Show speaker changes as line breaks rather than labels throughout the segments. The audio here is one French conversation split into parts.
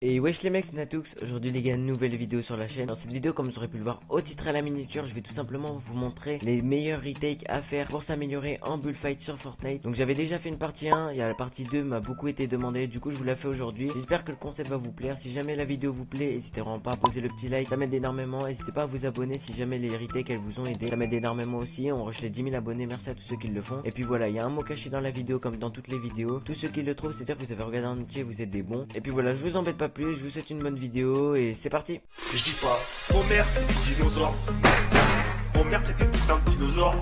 Et wesh les mecs, c'est Natux. Aujourd'hui les gars, nouvelle vidéo sur la chaîne. Dans cette vidéo, comme vous aurez pu le voir au titre et à la miniature, je vais tout simplement vous montrer les meilleurs retakes à faire pour s'améliorer en bullfight sur Fortnite. Donc j'avais déjà fait une partie 1, il y a la partie 2 m'a beaucoup été demandée, du coup je vous la fais aujourd'hui. J'espère que le concept va vous plaire. Si jamais la vidéo vous plaît, n'hésitez vraiment pas à poser le petit like, ça m'aide énormément. N'hésitez pas à vous abonner si jamais les retakes elles vous ont aidé, ça m'aide énormément aussi. On rush les 10 000 abonnés, merci à tous ceux qui le font. Et puis voilà, il y a un mot caché dans la vidéo comme dans toutes les vidéos. Tous ceux qui le trouvent, c'est-à-dire que vous avez regardé en entier, vous êtes des bons. Et puis voilà, je vous embête pas plus, je vous souhaite une bonne vidéo et c'est parti.
Je dis pas, mon mère c'est des dinosaures. Mon mère c'était putain de dinosaure.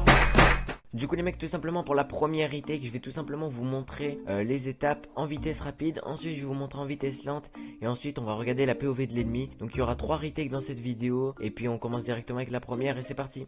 Du coup les mecs, tout simplement pour la première retake, je vais tout simplement vous montrer les étapes en vitesse rapide. Ensuite je vais vous montrer en vitesse lente. Et ensuite on va regarder la POV de l'ennemi. Donc il y aura 3 retakes dans cette vidéo. Et puis on commence directement avec la première et c'est parti.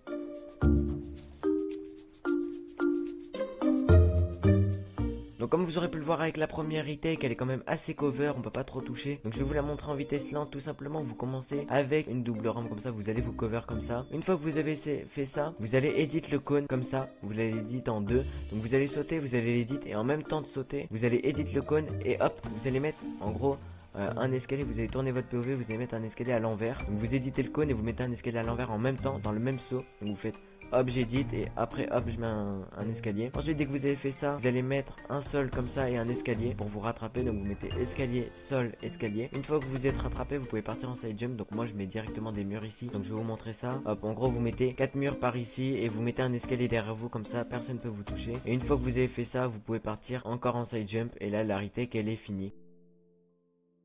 Donc comme vous aurez pu le voir avec la première retake, elle est quand même assez cover, on peut pas trop toucher. Donc je vais vous la montrer en vitesse lente, tout simplement. Vous commencez avec une double rampe comme ça, vous allez vous cover comme ça. Une fois que vous avez fait ça, vous allez edit le cône comme ça. Vous l'allez edit en deux. Donc vous allez sauter, vous allez l'edit et en même temps de sauter, vous allez edit le cône et hop, vous allez mettre en gros un escalier, vous allez tourner votre POV, vous allez mettre un escalier à l'envers. Donc vous éditez le cône et vous mettez un escalier à l'envers en même temps, dans le même saut. Donc vous faites hop, j'édite et après hop, je mets un escalier. Ensuite, dès que vous avez fait ça, vous allez mettre un sol comme ça et un escalier pour vous rattraper. Donc vous mettez escalier, sol, escalier. Une fois que vous êtes rattrapé, vous pouvez partir en side jump. Donc moi, je mets directement des murs ici. Donc je vais vous montrer ça. Hop, en gros, vous mettez 4 murs par ici et vous mettez un escalier derrière vous comme ça, personne ne peut vous toucher. Et une fois que vous avez fait ça, vous pouvez partir encore en side jump et là, la retake, elle est finie.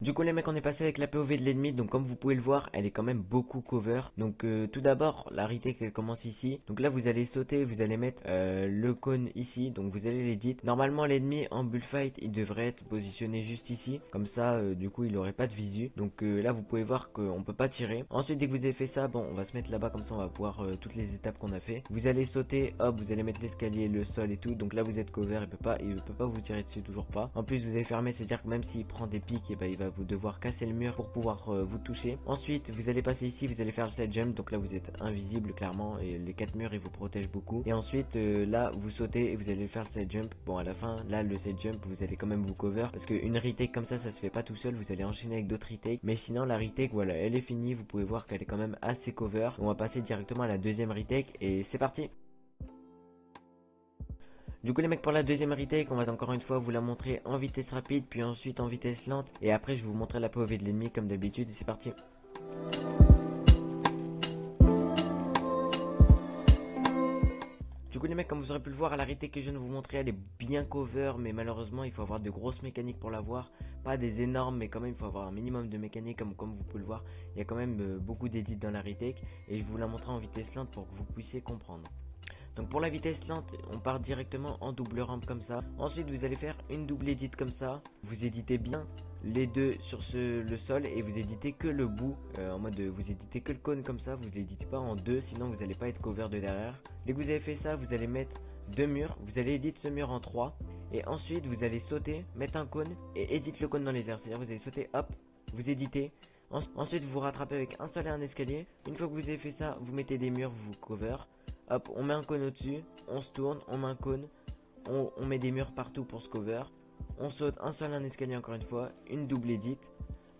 Du coup les mecs, on est passé avec la POV de l'ennemi. Donc comme vous pouvez le voir, elle est quand même beaucoup cover. Donc tout d'abord la retake elle commence ici. Donc là vous allez sauter, vous allez mettre le cône ici. Donc vous allez l'édit. Normalement l'ennemi en bullfight il devrait être positionné juste ici. Comme ça du coup il n'aurait pas de visu. Donc là vous pouvez voir qu'on peut pas tirer. Ensuite dès que vous avez fait ça, bon on va se mettre là-bas. Comme ça on va voir toutes les étapes qu'on a fait. Vous allez sauter, hop, vous allez mettre l'escalier, le sol et tout. Donc là vous êtes cover, il peut pas vous tirer dessus, toujours pas. En plus vous avez fermé, c'est à dire que même s'il prend des pics, et il va vous devoir casser le mur pour pouvoir vous toucher. Ensuite vous allez passer ici, vous allez faire le side jump. Donc là vous êtes invisible clairement et les 4 murs ils vous protègent beaucoup. Et ensuite là vous sautez et vous allez faire le side jump. Bon à la fin là le side jump vous allez quand même vous cover parce qu'une retake comme ça se fait pas tout seul. Vous allez enchaîner avec d'autres retakes. Mais sinon la retake voilà elle est finie. Vous pouvez voir qu'elle est quand même assez cover. On va passer directement à la deuxième retake et c'est parti. Du coup les mecs, pour la deuxième retake, on va encore une fois vous la montrer en vitesse rapide, puis ensuite en vitesse lente. Et après je vais vous montrer la POV de l'ennemi comme d'habitude et c'est parti. Du coup les mecs, comme vous aurez pu le voir, la retake que je viens de vous montrer, elle est bien cover. Mais malheureusement il faut avoir de grosses mécaniques pour la voir. Pas des énormes, mais quand même il faut avoir un minimum de mécanique. Comme vous pouvez le voir, il y a quand même beaucoup d'édits dans la retake. Et je vais vous la montrer en vitesse lente pour que vous puissiez comprendre. Donc pour la vitesse lente, on part directement en double rampe comme ça. Ensuite vous allez faire une double edit comme ça. Vous éditez bien les deux sur le sol et vous éditez que le bout en mode vous éditez que le cône comme ça. Vous ne l'éditez pas en deux, sinon vous n'allez pas être cover de derrière. Dès que vous avez fait ça, vous allez mettre deux murs. Vous allez éditer ce mur en 3. Et ensuite vous allez sauter, mettre un cône et éditer le cône dans les airs. C'est-à-dire vous allez sauter, hop, vous éditez. Ensuite vous vous rattrapez avec un sol et un escalier. Une fois que vous avez fait ça, vous mettez des murs, vous cover. Hop, on met un cône au-dessus, on se tourne, on met un cône, on met des murs partout pour se cover. On saute un seul, un escalier encore une fois, une double edit,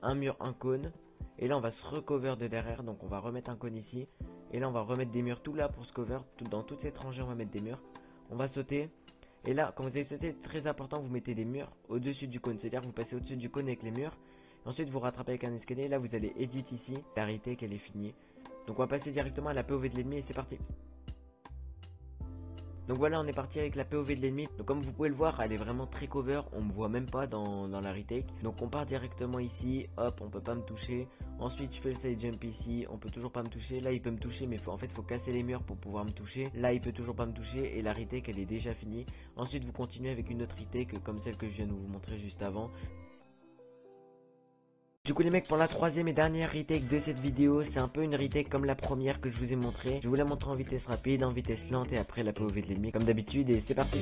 un mur, un cône. Et là on va se recover de derrière, donc on va remettre un cône ici. Et là on va remettre des murs tout là pour se cover, dans toutes ces rangées on va mettre des murs. On va sauter. Et là quand vous allez sauter, très important, vous mettez des murs au-dessus du cône. C'est-à-dire que vous passez au-dessus du cône avec les murs. Ensuite vous rattrapez avec un escalier, là vous allez edit ici, la retake elle est finie. Donc on va passer directement à la POV de l'ennemi et c'est parti. Donc voilà, on est parti avec la POV de l'ennemi. Donc comme vous pouvez le voir, elle est vraiment très cover. On me voit même pas dans la retake. Donc on part directement ici. Hop, on peut pas me toucher. Ensuite je fais le side jump ici. On peut toujours pas me toucher. Là il peut me toucher, mais en fait faut casser les murs pour pouvoir me toucher. Là il peut toujours pas me toucher. Et la retake elle est déjà finie. Ensuite vous continuez avec une autre retake comme celle que je viens de vous montrer juste avant. Du coup les mecs, pour la troisième et dernière retake de cette vidéo, c'est un peu une retake comme la première que je vous ai montré. Je vous la montre en vitesse rapide, en vitesse lente et après la POV de l'ennemi comme d'habitude et c'est parti.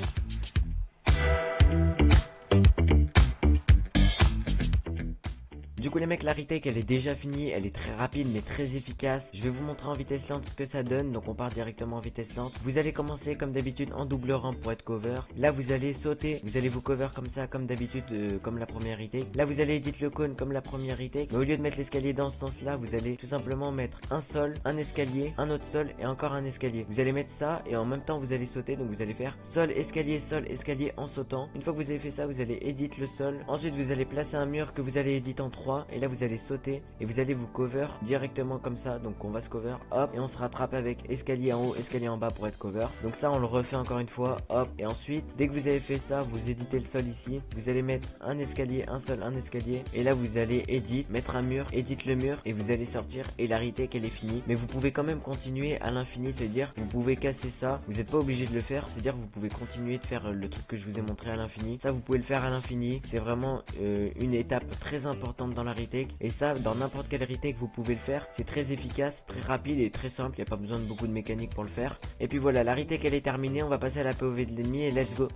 Du coup les mecs, la retake elle est déjà finie, elle est très rapide mais très efficace. Je vais vous montrer en vitesse lente ce que ça donne. Donc on part directement en vitesse lente. Vous allez commencer comme d'habitude en double rampe pour être cover. Là vous allez sauter, vous allez vous cover comme ça, comme d'habitude, comme la première retake. Là vous allez edit le cône comme la première retake, mais au lieu de mettre l'escalier dans ce sens là, vous allez tout simplement mettre un sol, un escalier, un autre sol et encore un escalier. Vous allez mettre ça et en même temps vous allez sauter. Donc vous allez faire sol, escalier en sautant. Une fois que vous avez fait ça, vous allez edit le sol. Ensuite vous allez placer un mur que vous allez edit en 3 et là vous allez sauter et vous allez vous cover directement comme ça. Donc on va se cover, hop, et on se rattrape avec escalier en haut, escalier en bas pour être cover. Donc ça on le refait encore une fois, hop, et ensuite dès que vous avez fait ça, vous éditez le sol ici. Vous allez mettre un escalier, un sol, un escalier et là vous allez edit, mettre un mur, edit le mur et vous allez sortir et la retake elle est finie. Mais vous pouvez quand même continuer à l'infini, c'est-à-dire vous pouvez casser ça, vous n'êtes pas obligé de le faire, c'est-à-dire vous pouvez continuer de faire le truc que je vous ai montré à l'infini. Ça vous pouvez le faire à l'infini, c'est vraiment une étape très importante dans la retake et ça dans n'importe quelle retake vous pouvez le faire. C'est très efficace, très rapide et très simple, il n'y a pas besoin de beaucoup de mécanique pour le faire. Et puis voilà, la retake elle est terminée, on va passer à la POV de l'ennemi et let's go.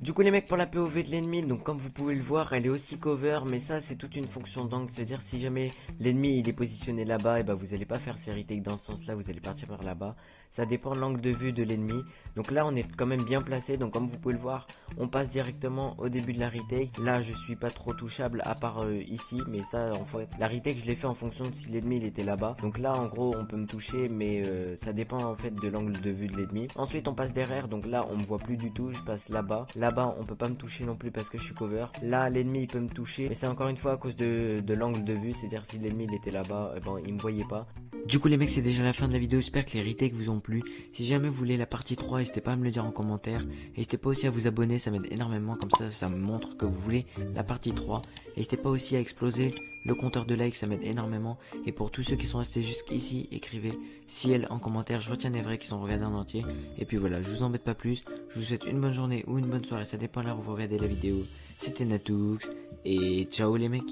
Du coup les mecs, pour la POV de l'ennemi, donc comme vous pouvez le voir, elle est aussi cover, mais ça c'est toute une fonction d'angle, c'est-à-dire si jamais l'ennemi il est positionné là-bas, et bah vous allez pas faire ces retakes dans ce sens-là, vous allez partir vers là-bas. Ça dépend de l'angle de vue de l'ennemi. Donc là on est quand même bien placé, donc comme vous pouvez le voir, on passe directement au début de la retake. Là je suis pas trop touchable à part ici, mais ça en fait, la retake je l'ai fait en fonction de si l'ennemi il était là-bas. Donc là en gros on peut me toucher, mais ça dépend en fait de l'angle de vue de l'ennemi. Ensuite on passe derrière, donc là on me voit plus du tout, je passe là-bas. Là-bas on peut pas me toucher non plus parce que je suis cover. Là l'ennemi il peut me toucher, mais c'est encore une fois à cause de l'angle de vue, c'est-à-dire si l'ennemi il était là-bas, bon il me voyait pas. Du coup les mecs, c'est déjà la fin de la vidéo, j'espère que les retakes vous ont plu. Si jamais vous voulez la partie 3, n'hésitez pas à me le dire en commentaire. N'hésitez pas aussi à vous abonner, ça m'aide énormément, comme ça me montre que vous voulez la partie 3. N'hésitez pas aussi à exploser le compteur de likes, ça m'aide énormément. Et pour tous ceux qui sont restés jusqu'ici, écrivez ciel en commentaire, je retiens les vrais qui sont regardés en entier. Et puis voilà, je vous embête pas plus, je vous souhaite une bonne journée ou une bonne soirée, ça dépend de l'heure où vous regardez la vidéo. C'était Natux, et ciao les mecs.